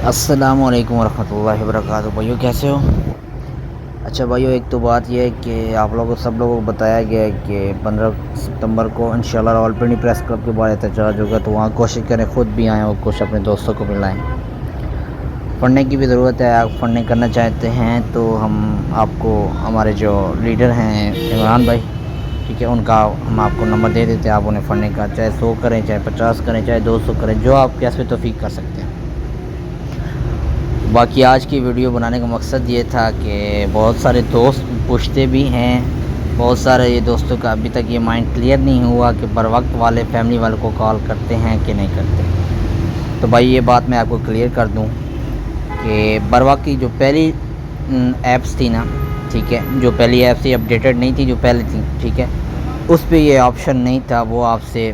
السلام علیکم ورحمۃ اللہ وبرکاتہ۔ بھائیو کیسے ہو؟ اچھا بھائیو، ایک تو بات یہ ہے کہ آپ لوگوں سب لوگوں کو بتایا گیا ہے کہ 15 ستمبر کو انشاءاللہ راولپنڈی پریس کلب کے بعد احتجاج ہوگا، تو وہاں کوشش کریں خود بھی آئیں اور کچھ اپنے دوستوں کو بھی لائیں۔ فنڈنگ کی بھی ضرورت ہے، آپ فنڈنگ کرنا چاہتے ہیں تو ہم آپ کو ہمارے جو لیڈر ہیں عمران بھائی، ٹھیک ہے، ان کا ہم آپ کو نمبر دے دیتے ہیں، آپ انہیں فنڈنگ کا چاہے 100 کریں، چاہے 50 کریں، چاہے 200 کریں، جو آپ کیسے توفیق کر سکتے ہیں۔ باقی آج کی ویڈیو بنانے کا مقصد یہ تھا کہ بہت سارے دوست پوچھتے بھی ہیں، بہت سارے یہ دوستوں کا ابھی تک یہ مائنڈ کلیئر نہیں ہوا کہ بر وقت والے فیملی والوں کو کال کرتے ہیں کہ نہیں کرتے۔ تو بھائی یہ بات میں آپ کو کلیئر کر دوں کہ بر وقت کی جو پہلی ایپس تھی نا، ٹھیک ہے، جو پہلی ایپس تھی اپڈیٹڈ نہیں تھی، جو پہلے تھی، ٹھیک ہے، اس پہ یہ آپشن نہیں تھا، وہ آپ سے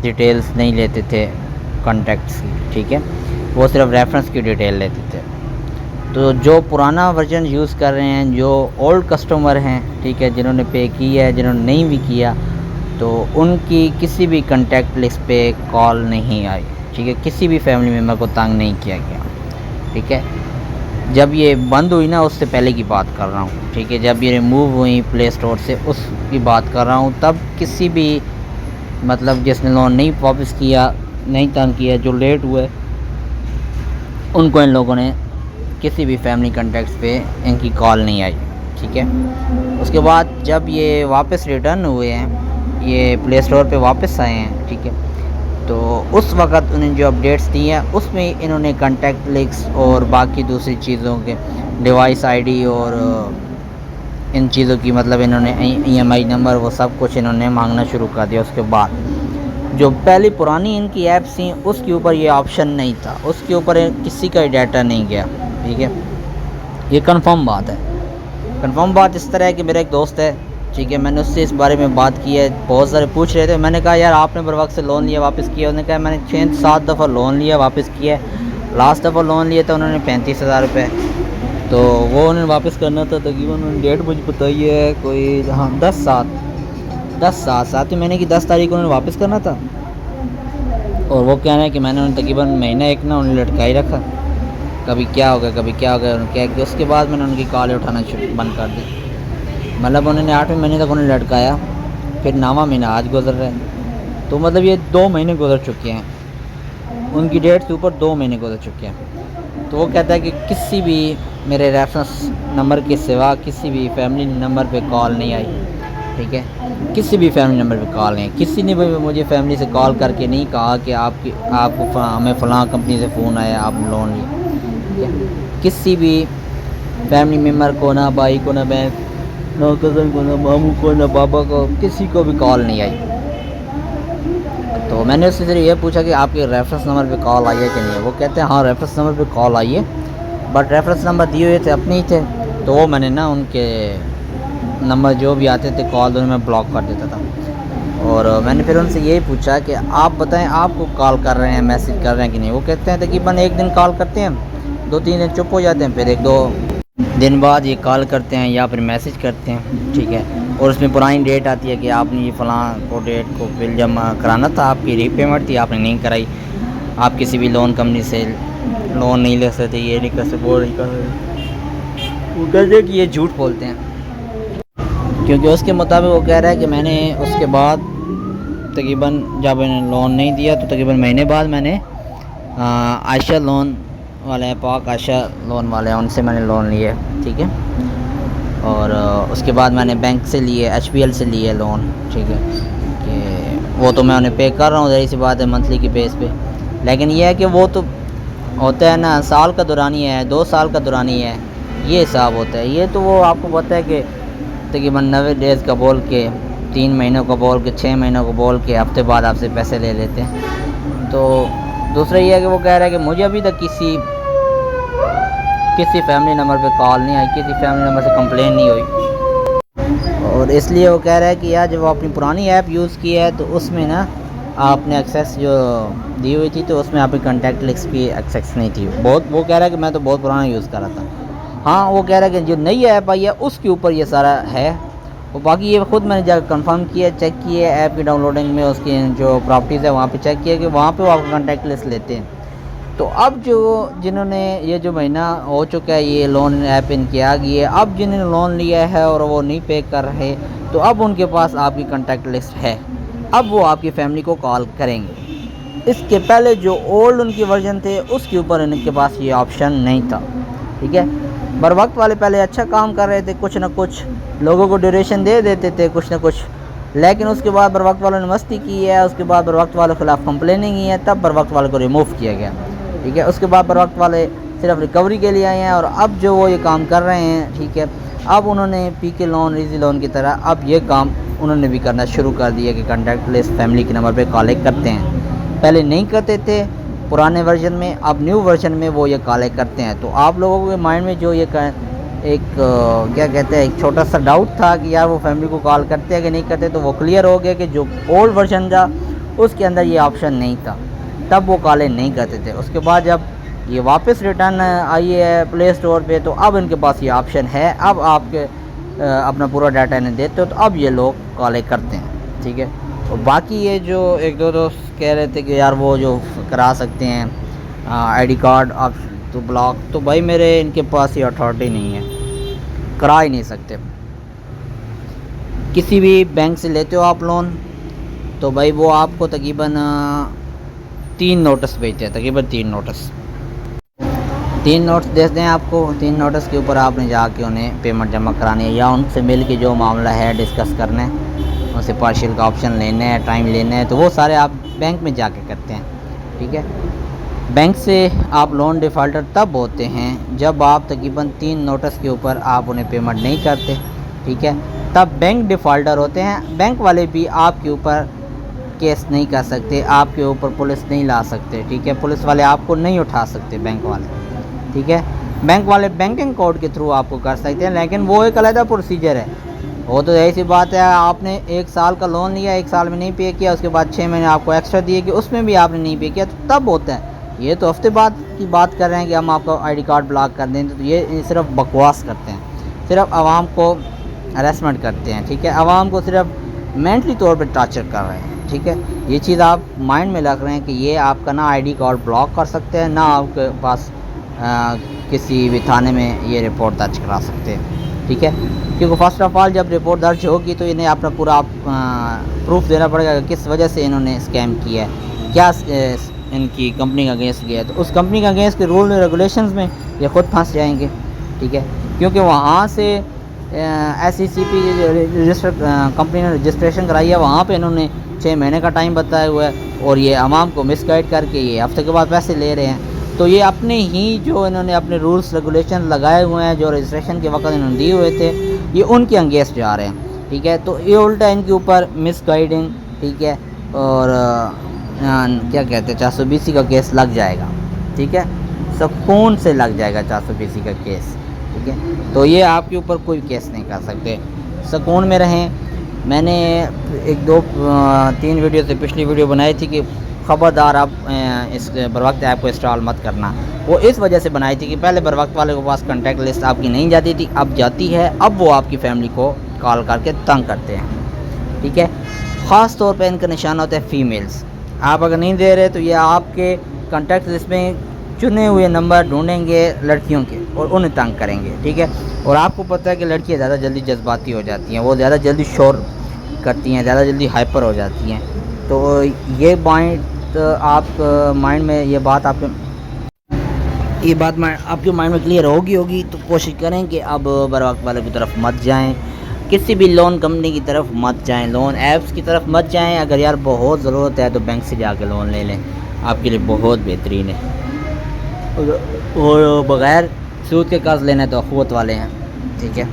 ڈیٹیلز نہیں لیتے تھے کانٹیکٹس کی، ٹھیک ہے، وہ صرف ریفرنس کی ڈیٹیل لیتے تھے۔ تو جو پرانا ورژن یوز کر رہے ہیں، جو اولڈ کسٹمر ہیں، ٹھیک ہے، جنہوں نے پے کیا ہے، جنہوں نے نہیں بھی کیا، تو ان کی کسی بھی کنٹیکٹ لسٹ پہ کال نہیں آئی، ٹھیک ہے، کسی بھی فیملی ممبر کو تنگ نہیں کیا گیا، ٹھیک ہے۔ جب یہ بند ہوئی نا، اس سے پہلے کی بات کر رہا ہوں، ٹھیک ہے، جب یہ ریموو ہوئی پلے اسٹور سے، اس کی بات کر رہا ہوں، تب کسی بھی مطلب جس نے لون نہیں واپس کیا، نہیں تنگ کیا، جو لیٹ ہوئے، ان کو ان لوگوں نے کسی بھی فیملی کنٹیکٹس پہ ان کی کال نہیں آئی، ٹھیک ہے۔ اس کے بعد جب یہ واپس ریٹرن ہوئے ہیں، یہ پلے اسٹور پہ واپس آئے ہیں، ٹھیک ہے، تو اس وقت انہیں جو اپڈیٹس دی ہیں، اس میں انہوں نے کنٹیکٹ لسٹ اور باقی دوسری چیزوں کے ڈیوائس آئی ڈی اور ان چیزوں کی مطلب انہوں نے ای ایم آئی نمبر، وہ سب کچھ انہوں نے مانگنا شروع کر دیا۔ اس کے بعد جو پہلی پرانی ان کی ایپس تھیں، اس کے اوپر یہ آپشن نہیں تھا، اس کے اوپر کسی کا ڈیٹا نہیں گیا، ٹھیک ہے۔ یہ کنفرم بات ہے۔ کنفرم بات اس طرح ہے کہ میرا ایک دوست ہے، ٹھیک ہے، میں نے اس سے اس بارے میں بات کی ہے، بہت سارے پوچھ رہے تھے، میں نے کہا یار آپ نے بر وقت سے لون لیا واپس کیا؟ انہوں نے کہا میں نے 6-7 دفعہ لون لیا واپس کیا ہے، لاسٹ دفعہ لون لیا تھا انہوں نے 35,000 روپے، تو وہ انہوں نے واپس کرنا تھا، تقریباً انہوں نے ڈیٹ مجھے بتائی ہے کوئی 10 میں نے کہ 10 تاریخ کو انہوں نے واپس کرنا تھا، اور وہ کہہ رہے ہیں کہ میں نے انہیں تقریباً مہینہ ایک نا انہیں لٹکائی رکھا، کبھی کیا ہو گیا کبھی کیا ہو گیا، انہوں نے کہا کہ اس کے بعد میں نے ان کی کالیں اٹھانا بند کر دی، مطلب انہوں نے 8ویں مہینے تک انہیں لٹکایا، پھر 9واں مہینہ آج گزر رہا ہے، تو مطلب یہ 2 مہینے گزر چکے ہیں، ان کی ڈیٹ سے اوپر 2 مہینے گزر چکے ہیں۔ تو وہ کہتا ہے کہ کسی بھی میرے ریفرنس نمبر کے سوا کسی بھی فیملی نمبر پہ کال نہیں آئی، ٹھیک ہے، کسی بھی فیملی نمبر پہ کال نہیں، کسی نے بھی مجھے فیملی سے کال کر کے نہیں کہا کہ آپ کو ہمیں فلاں کمپنی سے فون آیا، آپ لون لیا، ٹھیک ہے، کسی بھی فیملی ممبر کو، نہ بھائی کو، نہ بہن، نہ کزن کو، نہ ماموں کو، نہ بابا کو، کسی کو بھی کال نہیں آئی۔ تو میں نے اس سے صرف یہ پوچھا کہ آپ کے ریفرنس نمبر پہ کال آئی ہے کہ نہیں ہے؟ وہ کہتے ہیں ہاں ریفرنس نمبر پہ کال آئی ہے، بٹ ریفرنس نمبر دیے ہوئے تھے اپنے ہی تھے، تو وہ میں نے نا ان کے نمبر جو بھی آتے تھے کال ان میں بلاک کر دیتا تھا۔ اور میں نے پھر ان سے یہی پوچھا کہ آپ بتائیں آپ کو کال کر رہے ہیں، میسج کر رہے ہیں کہ نہیں؟ وہ کہتے ہیں تقریباً ایک دن کال کرتے ہیں، 2-3 دن چپ ہو جاتے ہیں، پھر 1-2 دن بعد یہ کال کرتے ہیں یا پھر میسج کرتے ہیں، ٹھیک ہے، اور اس میں پرانی ڈیٹ آتی ہے کہ آپ نے یہ فلاں کو ڈیٹ کو بل جمع کرانا تھا، آپ کی ری پیمنٹ تھی، آپ نے نہیں کرائی، آپ کسی بھی لون کمپنی سے لون نہیں لے سکتے، یہ نہیں کر سکتے، وہ نہیں کر سکتے۔ وہ کہتے ہیں کہ یہ جھوٹ بولتے ہیں، کیونکہ اس کے مطابق وہ کہہ رہا ہے کہ میں نے اس کے بعد تقریباً جب انہیں لون نہیں دیا تو تقریباً مہینے بعد میں نے عائشہ لون والے ہیں، پاک عائشہ لون والے ہیں، ان سے میں نے لون لیے، ٹھیک ہے، اور اس کے بعد میں نے بینک سے لیے، ایچ پی ایل سے لیے لون، ٹھیک ہے، کہ وہ تو میں انہیں پے کر رہا ہوں، ظاہر سی بات ہے منتھلی کی بیس پہ، لیکن یہ ہے کہ وہ تو ہوتا ہے نا سال کا دورانی ہے، 2 سال کا دورانی ہے، یہ حساب ہوتا ہے، یہ تو وہ آپ کو پتہ ہے کہ تقریباً 90 ڈیز کا بول کے، 3 مہینوں کا بول کے، 6 مہینوں کو بول کے ہفتے بعد آپ سے پیسے لے لیتے ہیں۔ تو دوسرا یہ ہے کہ وہ کہہ رہا ہے کہ مجھے ابھی تک کسی فیملی نمبر پہ کال نہیں آئی، کسی فیملی نمبر سے کمپلین نہیں ہوئی، اور اس لیے وہ کہہ رہا ہے کہ یار جب وہ اپنی پرانی ایپ یوز کی ہے تو اس میں نا آپ نے ایکسیس جو دی ہوئی تھی تو اس میں آپ کی کنٹیکٹ لسٹ کی ایکسیس نہیں تھی، وہ کہہ رہا ہے کہ میں تو بہت پرانا یوز کر رہا تھا۔ ہاں وہ کہہ رہا ہے کہ جو نئی ایپ آئی ہے اس کے اوپر یہ سارا ہے، اور باقی یہ خود میں نے جا کے کنفرم کیا، چیک کیے ایپ کی ڈاؤن لوڈنگ میں، اس کی جو پراپرٹیز ہے وہاں پہ چیک کیا کہ وہاں پہ وہ آپ کا کنٹیکٹ لسٹ لیتے ہیں، تو اب جو جنہوں نے یہ جو مہینہ ہو چکا ہے یہ لون ایپ ان کی آ گئی ہے، اب جنہوں نے لون لیا ہے اور وہ نہیں پے کر رہے تو اب ان کے پاس آپ کی کنٹیکٹ لسٹ ہے، اب وہ آپ کی فیملی کو کال کریں گے۔ اس کے پہلے جو اولڈ ان کی ورژن تھے اس کے اوپر ان کے پاس یہ آپشن نہیں تھا، ٹھیک ہے۔ بر وقت والے پہلے اچھا کام کر رہے تھے، کچھ نہ کچھ لوگوں کو ڈیوریشن دے دیتے تھے کچھ نہ کچھ، لیکن اس کے بعد بر وقت والوں نے مستی کی ہے، اس کے بعد بر وقت والوں کے خلاف کمپلیننگ کی ہے، تب بر وقت والوں کو ریموو کیا گیا، ٹھیک ہے۔ اس کے بعد بر وقت والے صرف ریکوری کے لیے آئے ہیں، اور اب جو وہ یہ کام کر رہے ہیں، ٹھیک ہے، اب انہوں نے پی کے لون، ایزی لون کی طرح اب یہ کام انہوں نے بھی کرنا شروع کر دیا کہ کنٹیکٹ لسٹ فیملی کے نمبر پہ کالیں کرتے ہیں۔ پہلے نہیں کرتے تھے پرانے ورژن میں، اب نیو ورژن میں وہ یہ کالیں کرتے ہیں۔ تو آپ لوگوں کے مائنڈ میں جو یہ ایک کیا کہتے ہیں ایک چھوٹا سا ڈاؤٹ تھا کہ یار وہ فیملی کو کال کرتے ہیں کہ نہیں کرتے، تو وہ کلیئر ہو گیا کہ جو اولڈ ورژن تھا اس کے اندر یہ آپشن نہیں تھا، تب وہ کالیں نہیں کرتے تھے۔ اس کے بعد جب یہ واپس ریٹرن آئی ہے پلے اسٹور پہ تو اب ان کے پاس یہ آپشن ہے، اب آپ کے اپنا پورا ڈاٹا انہیں دیتے ہو تو اب یہ لوگ کالیں کرتے ہیں، ٹھیک ہے۔ اور باقی یہ جو ایک دو دوست کہہ رہے تھے کہ یار وہ جو کرا سکتے ہیں آئی ڈی کارڈ آپ تو بلاک، تو بھائی میرے ان کے پاس یہ اتھارٹی نہیں ہے، کرا ہی نہیں سکتے۔ کسی بھی بینک سے لیتے ہو آپ لون تو بھائی وہ آپ کو تقریباً 3 نوٹس بھیجتے ہیں، تقریباً 3 نوٹس 3 نوٹس دے دیں آپ کو، 3 نوٹس کے اوپر آپ نے جا کے انہیں پیمنٹ جمع کرانی ہے، یا ان سے مل کے جو معاملہ ہے ڈسکس کرنا ہے، ان سے پارشل کا آپشن لینا ہے، ٹائم لینا ہے، تو وہ سارے آپ بینک میں جا کے کرتے ہیں، ٹھیک ہے۔ بینک سے آپ لون ڈیفالٹر تب ہوتے ہیں جب آپ تقریباً 3 نوٹس کے اوپر آپ انہیں پیمنٹ نہیں کرتے، ٹھیک ہے، تب بینک ڈیفالٹر ہوتے ہیں۔ بینک والے بھی آپ کے اوپر کیس نہیں کر سکتے، آپ کے اوپر پولیس نہیں لا سکتے، ٹھیک ہے، پولیس والے آپ کو نہیں اٹھا سکتے بینک والے، ٹھیک ہے۔ بینک والے بینکنگ کوڈ کے تھرو آپ کو کر سکتے ہیں، لیکن وہ ایک علیحدہ پروسیجر ہے، وہ تو ایسی بات ہے آپ نے 1 سال کا لون لیا، 1 سال میں نہیں پے کیا، اس کے بعد 6 مہینے آپ کو ایکسٹرا دیے کہ اس میں بھی آپ نے نہیں پے کیا، تو تب ہوتا ہے۔ یہ تو ہفتے بعد کی بات کر رہے ہیں کہ ہم آپ کا آئی ڈی کارڈ بلاک کر دیں، تو یہ صرف بکواس کرتے ہیں، صرف عوام کو ہراسمنٹ کرتے ہیں، ٹھیک ہے، عوام کو صرف مینٹلی طور پہ ٹارچر کر رہے ہیں، ٹھیک ہے۔ یہ چیز آپ مائنڈ میں رکھ رہے ہیں کہ یہ آپ کا نہ آئی ڈی کارڈ بلاک کر سکتے ہیں، نہ آپ کے پاس کسی بھی تھانے میں یہ رپورٹ درج کرا سکتے ہیں، ٹھیک ہے، کیونکہ فرسٹ آف آل جب رپورٹ درج ہوگی تو انہیں اپنا پورا پروف دینا پڑے گا کہ کس وجہ سے انہوں نے اسکیم کیا ہے، کیا ان کی کمپنی کا اگینسٹ گیا ہے، تو اس کمپنی کا اگینسٹ کے رول ریگولیشنز میں یہ خود پھنس جائیں گے، ٹھیک ہے، کیونکہ وہاں سے ایس ای سی پی رجسٹر کمپنی نے رجسٹریشن کرائی ہے، وہاں پہ انہوں نے 6 مہینے کا ٹائم بتایا ہوا ہے، اور یہ عوام کو مس گائیڈ کر کے یہ ہفتے کے بعد پیسے لے رہے ہیں، تو یہ اپنے ہی جو انہوں نے اپنے رولس ریگولیشن لگائے ہوئے ہیں، جو رجسٹریشن کے وقت انہوں نے دیے ہوئے تھے، یہ ان کے اگینسٹ جا رہے ہیں، ٹھیک ہے، تو یہ الٹا ان کے اوپر مس گائیڈنگ، ٹھیک ہے، اور کیا کہتے ہیں 420 کا کیس لگ جائے گا، ٹھیک ہے، سکون سے لگ جائے گا 420 کا کیس، ٹھیک ہے، تو یہ آپ کے اوپر کوئی کیس نہیں کر سکتے، سکون میں رہیں۔ میں نے 1-2-3 ویڈیو سے پچھلی ویڈیو بنائی تھی کہ خبردار آپ اس بر وقت ایپ کو انسٹال مت کرنا، وہ اس وجہ سے بنائی تھی کہ پہلے بر وقت والے کے پاس کنٹیکٹ لسٹ آپ کی نہیں جاتی تھی، اب جاتی ہے، اب وہ آپ کی فیملی کو کال کر کے تنگ کرتے ہیں، ٹھیک ہے، خاص طور پہ ان کا نشانہ ہوتا ہے فیمیلز، آپ اگر نہیں دے رہے تو یہ آپ کے کنٹیکٹ لسٹ میں چنے ہوئے نمبر ڈھونڈیں گے لڑکیوں کے اور انہیں تنگ کریں گے، ٹھیک ہے، اور آپ کو پتہ ہے کہ لڑکیاں زیادہ جلدی جذباتی ہو جاتی ہیں، وہ زیادہ جلدی شور کرتی ہیں، زیادہ جلدی ہائپر ہو جاتی ہیں، تو یہ پوائنٹ آپ مائنڈ میں یہ بات آپ کے مائنڈ میں کلیئر ہوگی، تو کوشش کریں کہ اب بر وقت والے کی طرف مت جائیں، کسی بھی لون کمپنی کی طرف مت جائیں، لون ایپس کی طرف مت جائیں، اگر یار بہت ضرورت ہے تو بینک سے جا کے لون لے لیں، آپ کے لیے بہت بہترین ہے، اور بغیر سود کے قرض لینا تو اخوت والے ہیں، ٹھیک ہے۔